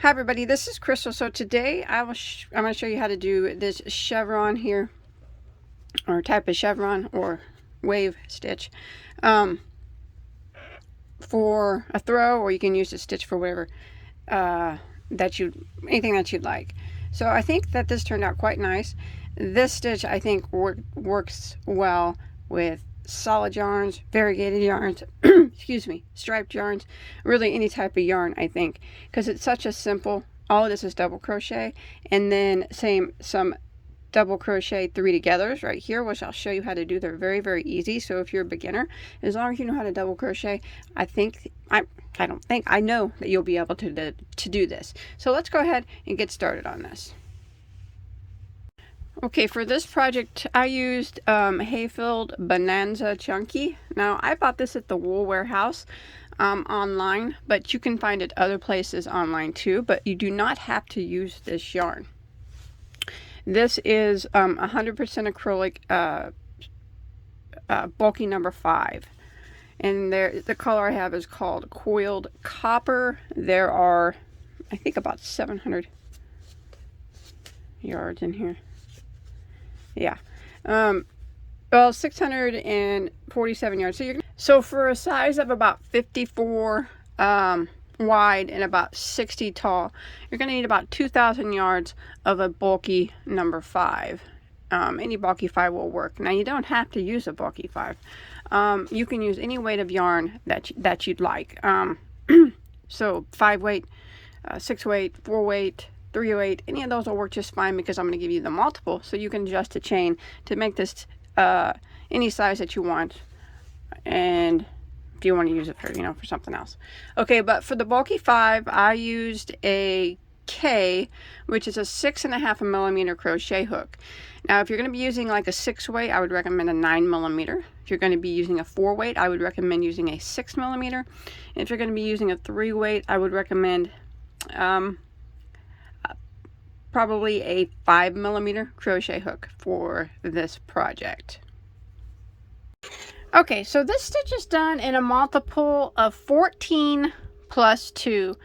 Hi everybody, this is Crystal. So today I'm going to show you how to do this chevron here, or type of chevron or wave stitch for a throw, or you can use the stitch for whatever anything that you'd like. So I think that this turned out quite nice. This stitch I think works well with solid yarns, variegated yarns, excuse me, striped yarns, really any type of yarn, I think, because it's such a simple, all of this is double crochet, and then some double crochet 3 togethers right here, which I'll show you how to do. They're very, very easy. So if you're a beginner, as long as you know how to double crochet, I know that you'll be able to do this. So let's go ahead and get started on this. Okay, for this project I used Hayfield Bonanza Chunky. Now I bought this at the Wool Warehouse online, but you can find it other places online too, but you do not have to use this yarn. This is 100% acrylic bulky number 5, and the color I have is called Coiled Copper. There are, I think, about 700 yards in here. Yeah, well, 647 yards. So for a size of about 54 wide and about 60 tall, you're going to need about 2,000 yards of a bulky number 5. Any bulky 5 will work. Now you don't have to use a bulky 5. You can use any weight of yarn that you'd like. So 5 weight, 6 weight, 4 weight, 3 weight, any of those will work just fine, because I'm going to give you the multiple, so you can adjust the chain to make this any size that you want, and if you want to use it for, for something else. Okay, but for the bulky 5, I used a K, which is a 6.5 millimeter crochet hook. Now, if you're going to be using like a 6 weight, I would recommend a 9 millimeter. If you're going to be using a 4 weight, I would recommend using a 6 millimeter. And if you're going to be using a 3 weight, I would recommend probably a 5 millimeter crochet hook for this project. Okay, so this stitch is done in a multiple of 14 plus 2,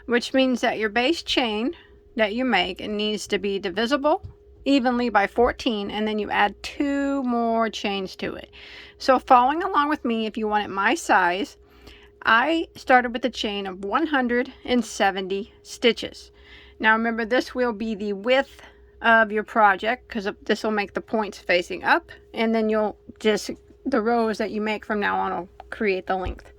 which means that your base chain that you make, it needs to be divisible evenly by 14, and then you add 2 more chains to it. So following along with me, if you want it my size, I started with a chain of 170 stitches. Now remember, this will be the width of your project, because this will make the points facing up, and then the rows that you make from now on will create the length.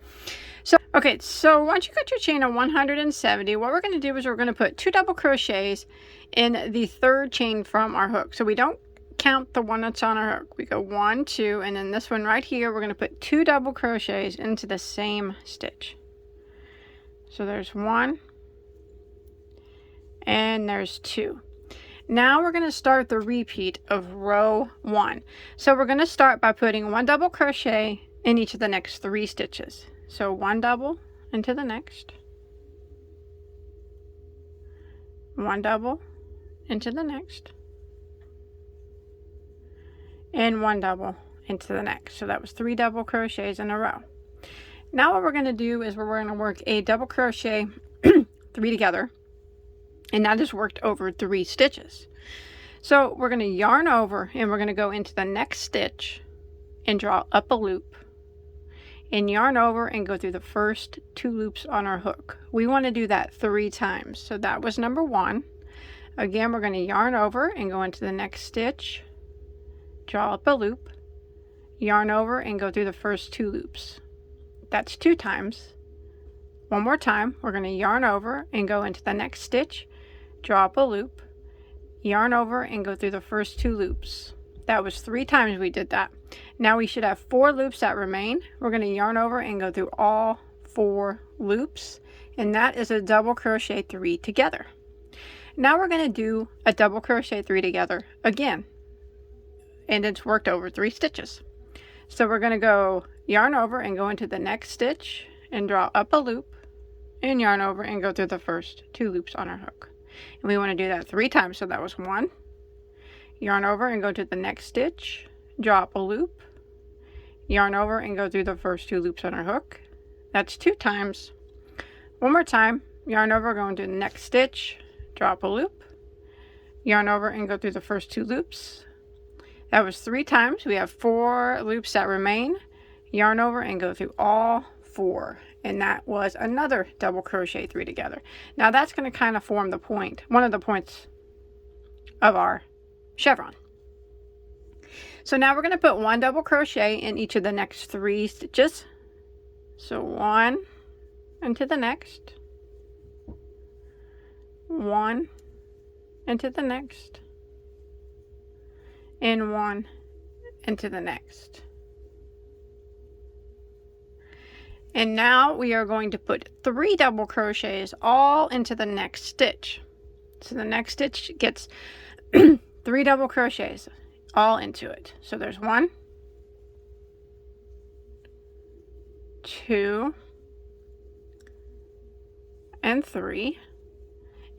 So okay, so once you got your chain of 170, what we're going to do is we're going to put 2 double crochets in the 3rd chain from our hook. So we don't count the one that's on our hook. We go 1, 2, and then this one right here, we're going to put 2 double crochets into the same stitch. So there's 1 and there's 2. Now we're going to start the repeat of row 1. So we're going to start by putting 1 double crochet in each of the next 3 stitches. So 1 double into the next, 1 double into the next, and 1 double into the next. So that was 3 double crochets in a row. Now what we're going to do is we're going to work a double crochet 3 together, and that is worked over 3 stitches. So we're going to yarn over, and we're going to go into the next stitch and draw up a loop, and yarn over and go through the first 2 loops on our hook. We want to do that 3 times. So that was number 1. Again, we're going to yarn over and go into the next stitch, draw up a loop, yarn over and go through the first 2 loops. That's 2 times. One more time, we're going to yarn over and go into the next stitch, draw up a loop, yarn over and go through the first 2 loops. That was 3 times we did that. Now we should have 4 loops that remain. We're going to yarn over and go through all 4 loops, and that is a double crochet 3 together. Now we're going to do a double crochet 3 together again, and it's worked over 3 stitches. So we're going to go yarn over and go into the next stitch and draw up a loop, and yarn over and go through the first 2 loops on our hook. And we want to do that 3 times. So that was 1, yarn over and go to the next stitch, draw up a loop, yarn over and go through the first 2 loops on our hook. That's 2 times. One more time, yarn over, go into the next stitch, drop a loop, yarn over and go through the first 2 loops. That was 3 times. We have 4 loops that remain. Yarn over and go through all 4, and that was another double crochet 3 together. Now that's going to kind of form the point, one of the points of our chevron. So now we're going to put 1 double crochet in each of the next 3 stitches. So 1 into the next, 1 into the next, and 1 into the next. And now we are going to put 3 double crochets all into the next stitch. So the next stitch gets 3 double crochets all into it. So there's 1, 2, and 3.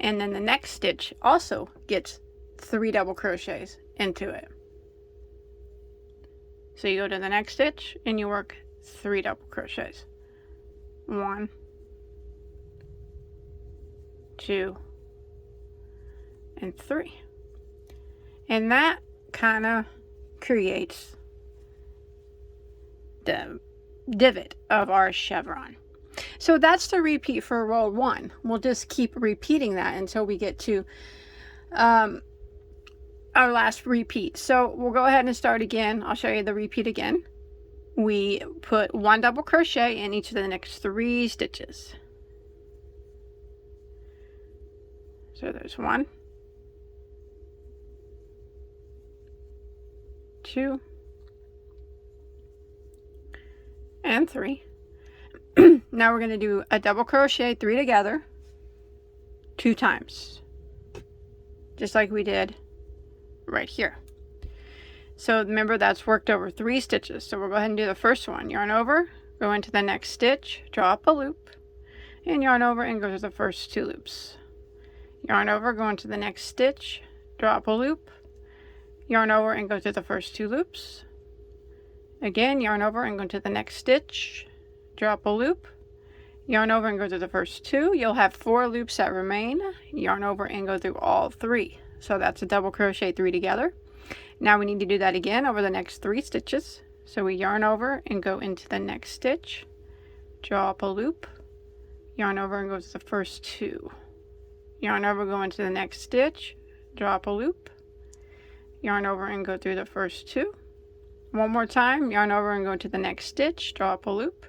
And then the next stitch also gets 3 double crochets into it. So you go to the next stitch and you work 3 double crochets. 1, 2, and 3. And that kind of creates the divot of our chevron. So that's the repeat for row 1. We'll just keep repeating that until we get to our last repeat. So we'll go ahead and start again. I'll show you the repeat again. We put 1 double crochet in each of the next 3 stitches. So there's 1, 2, and 3. Now we're going to do a double crochet 3 together 2 times, just like we did right here. So remember, that's worked over 3 stitches. So we'll go ahead and do the first one. Yarn over, go into the next stitch, draw up a loop, and yarn over and go to the first 2 loops. Yarn over, go into the next stitch, draw up a loop, yarn over and go to the first 2 loops. Again, yarn over and go to the next stitch, draw up a loop, yarn over and go to the first 2. You'll have 4 loops that remain. Yarn over and go through all 3. So that's a double crochet 3 together. Now we need to do that again over the next 3 stitches. So we yarn over and go into the next stitch, draw up a loop, yarn over and go to the first 2. Yarn over, go into the next stitch, draw up a loop, yarn over and go through the first 2. One more time, yarn over and go to the next stitch, draw up a loop,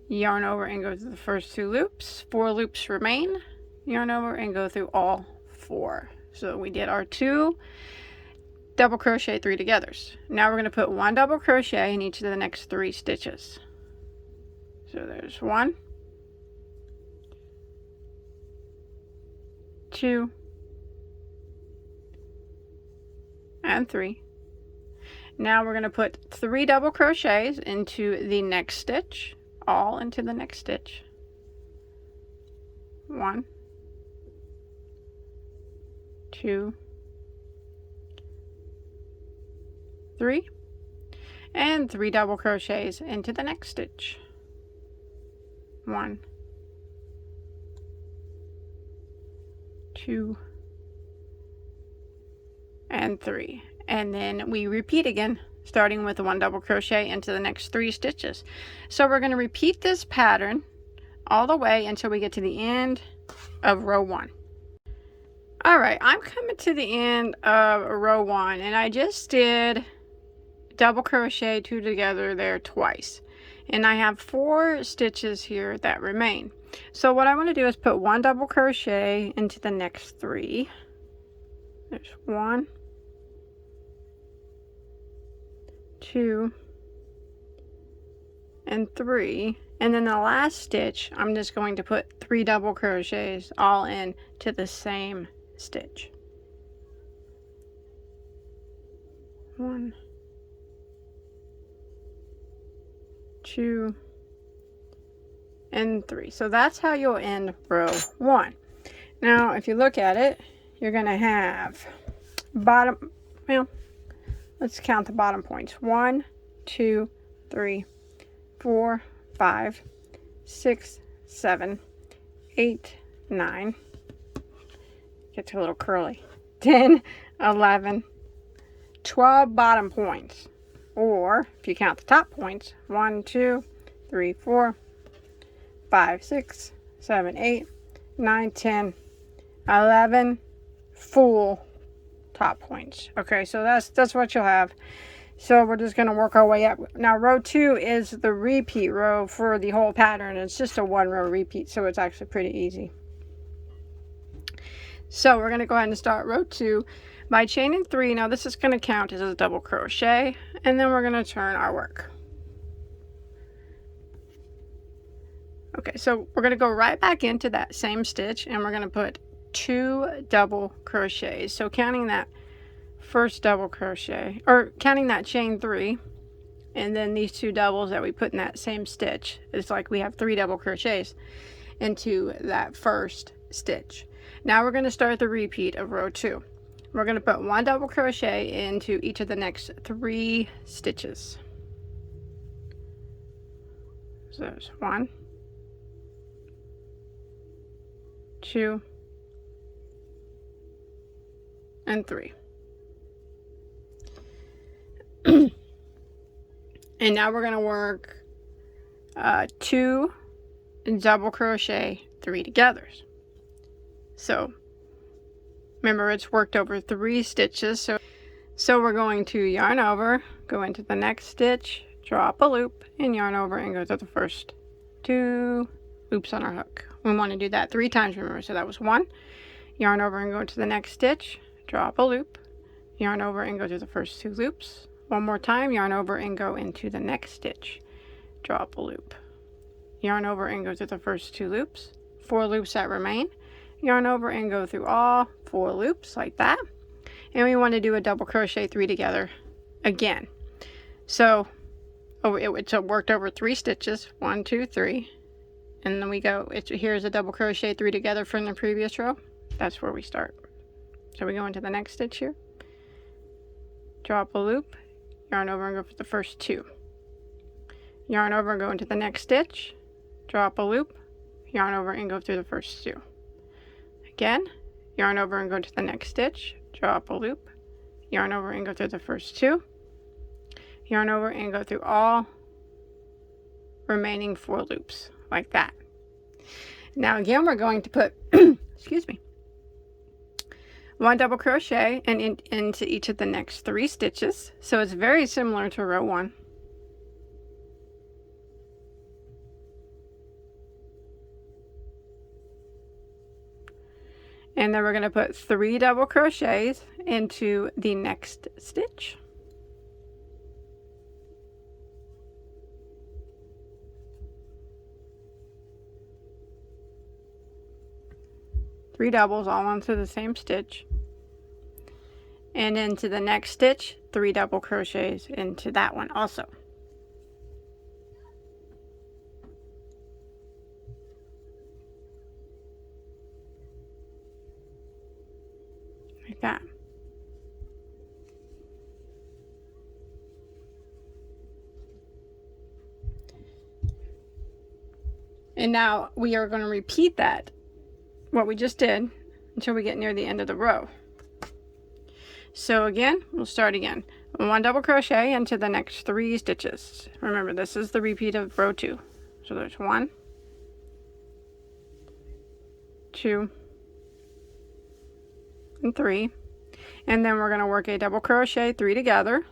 yarn over and go to the first 2 loops. 4 loops remain. Yarn over and go through all 4. So we did our 2 double crochet 3 togethers. Now we're going to put 1 double crochet in each of the next 3 stitches. So there's 1, 2, and 3. Now we're going to put 3 double crochets into the next stitch, all into the next stitch. 1, 2, 3, and 3 double crochets into the next stitch. 1, 2, and 3. And then we repeat again, starting with 1 double crochet into the next 3 stitches. So we're going to repeat this pattern all the way until we get to the end of row 1. Alright, I'm coming to the end of row 1, and I just did double crochet 2 together there twice, and I have 4 stitches here that remain. So what I want to do is put 1 double crochet into the next 3. There's 1, 2, and 3, and then the last stitch I'm just going to put 3 double crochets all in to the same stitch. 1, 2, and 3. So that's how you'll end row 1. Now if you look at it, you're going to have bottom, well, let's count the bottom points. 1, 2, 3, 4, 5, 6, 7, 8, 9, gets a little curly, 10, 11, 12 bottom points, or if you count the top points, 1, 2, 3, 4, 5, 6, 7, 8, 9, 10, 11 full top points. Okay, so that's what you'll have. So we're just going to work our way up. Now row 2 is the repeat row for the whole pattern. It's just a 1 row repeat, so it's actually pretty easy. So we're going to go ahead and start row 2 by chaining 3. Now this is going to count as a double crochet, and then we're going to turn our work. Okay, so we're going to go right back into that same stitch, and we're going to put 2 double crochets. So counting that first double crochet, or counting that chain 3, and then these 2 doubles that we put in that same stitch, it's like we have 3 double crochets into that first stitch. Now we're going to start the repeat of row 2. We're going to put 1 double crochet into each of the next 3 stitches. So there's 1, 2, and 3. And now we're going to work 2 double crochet 3 togethers. So remember, it's worked over 3 stitches, so we're going to yarn over, go into the next stitch, drop a loop, and yarn over and go to the first 2 loops on our hook. We want to do that 3 times, remember. So that was 1, yarn over and go into the next stitch, drop a loop, yarn over and go to the first 2 loops. One more time, yarn over and go into the next stitch, drop a loop, yarn over and go to the first 2 loops, 4 loops that remain, yarn over and go through all 4 loops like that. And we want to do a double crochet 3 together again. So it's worked over 3 stitches, 1, 2, 3, and then we go, here's a double crochet 3 together from the previous row. That's where we start. So we go into the next stitch here, drop a loop, yarn over and go for the first 2, yarn over and go into the next stitch, drop a loop, yarn over and go through the first 2. Again, yarn over and go to the next stitch, drop a loop, yarn over and go through the first 2, yarn over and go through all remaining 4 loops like that. Now again, we're going to put excuse me, 1 double crochet and into each of the next 3 stitches. So it's very similar to row 1. And then we're going to put 3 double crochets into the next stitch. Three doubles all onto the same stitch, and into the next stitch 3 double crochets into that one also, like that. And now we are going to repeat that, what we just did, until we get near the end of the row. So again, we'll start again. 1 double crochet into the next 3 stitches. Remember, this is the repeat of row 2. So there's 1, 2, and 3. And then we're going to work a double crochet 3 together.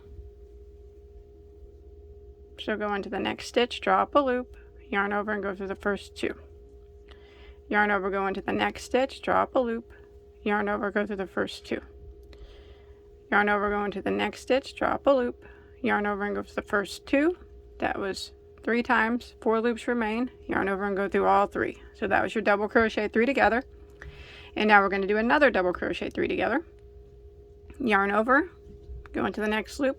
So go into the next stitch, drop a loop, yarn over and go through the first 2. Yarn over, go into the next stitch, drop a loop, yarn over, go through the first 2. Yarn over, go into the next stitch, drop a loop, yarn over and go to the first 2. That was 3 times, 4 loops remain, yarn over and go through all 3. So that was your double crochet 3 together. And now we're going to do another double crochet 3 together. Yarn over, go into the next loop,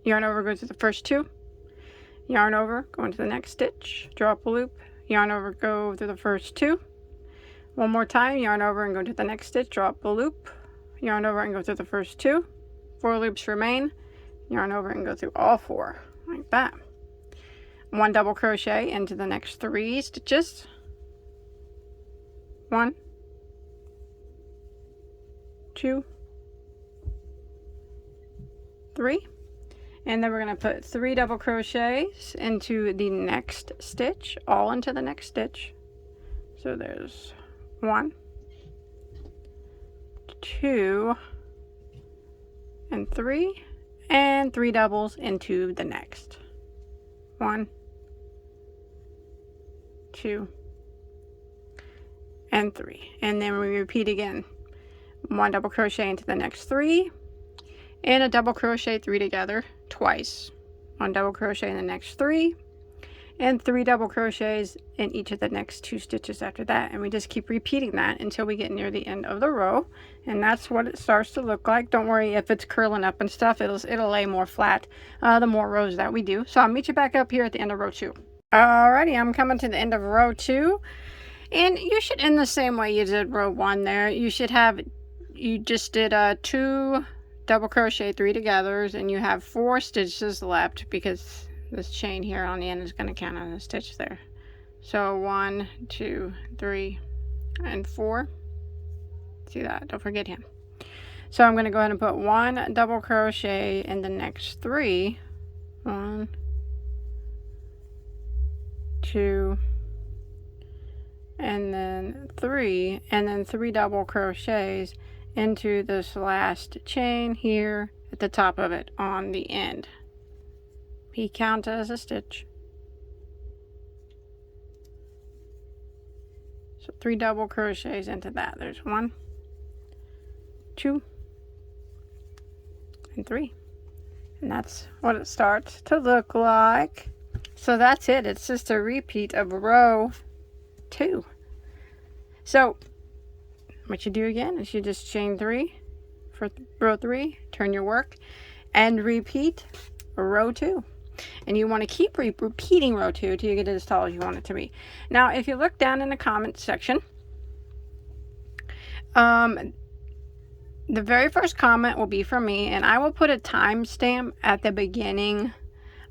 yarn over, go to the first 2, yarn over, go into the next stitch, drop a loop, yarn over, go through the first 2. One more time, yarn over and go to the next stitch, drop a loop, yarn over and go through the first 2. 4 loops remain, yarn over and go through all 4 like that. 1 double crochet into the next 3 stitches, 1, 2, 3, and then we're going to put 3 double crochets into the next stitch, all into the next stitch. So there's 1, 2, and 3, and 3 doubles into the next. 1, 2, and 3, and then we repeat again. 1 double crochet into the next 3, and a double crochet 3 together twice. 1 double crochet in the next 3, and 3 double crochets in each of the next 2 stitches after that, and we just keep repeating that until we get near the end of the row, and that's what it starts to look like. Don't worry if it's curling up and stuff, it'll lay more flat the more rows that we do. So I'll meet you back up here at the end of row 2. Alrighty, I'm coming to the end of row 2, and you should end the same way you did row 1 there. You just did 2 double crochet 3 togethers, and you have 4 stitches left because this chain here on the end is going to count on a stitch there. So 1, 2, 3, and 4. See that? Don't forget him. So I'm going to go ahead and put 1 double crochet in the next 3. 1, 2, and then 3, and then 3 double crochets into this last chain here at the top of it on the end. He counts as a stitch. So 3 double crochets into that. There's 1, 2, and 3. And that's what it starts to look like. So that's it. It's just a repeat of row 2. So what you do again is you just chain 3 for row 3, turn your work, and repeat row 2. And you want to keep repeating row 2 till you get it as tall as you want it to be. Now if you look down in the comments section, the very first comment will be from me, and I will put a timestamp at the beginning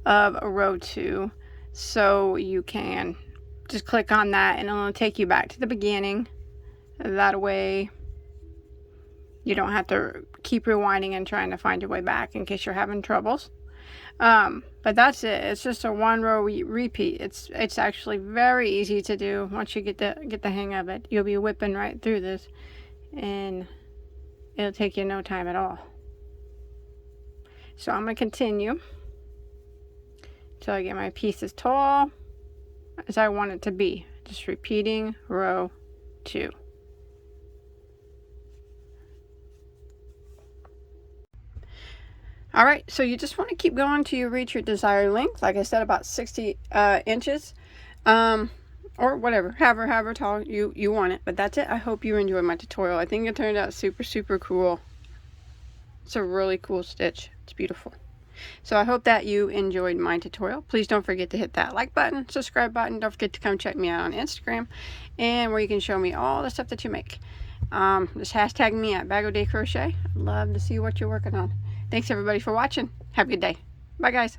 of row 2, so you can just click on that and it'll take you back to the beginning. That way you don't have to keep rewinding and trying to find your way back in case you're having troubles. But that's it. It's just a 1 row repeat. It's actually very easy to do. Once you get the hang of it, you'll be whipping right through this, and it'll take you no time at all. So I'm going to continue until I get my piece as tall as I want it to be. Just repeating row 2. Alright, so you just want to keep going till you reach your desired length. Like I said, about 60 inches. Or whatever, however tall you want it. But that's it. I hope you enjoyed my tutorial. I think it turned out super cool. It's a really cool stitch. It's beautiful. So I hope that you enjoyed my tutorial. Please don't forget to hit that like button, subscribe button. Don't forget to come check me out on Instagram, and where you can show me all the stuff that you make. Just hashtag me at Bagoday Crochet. I'd love to see what you're working on. Thanks everybody for watching. Have a good day. Bye guys.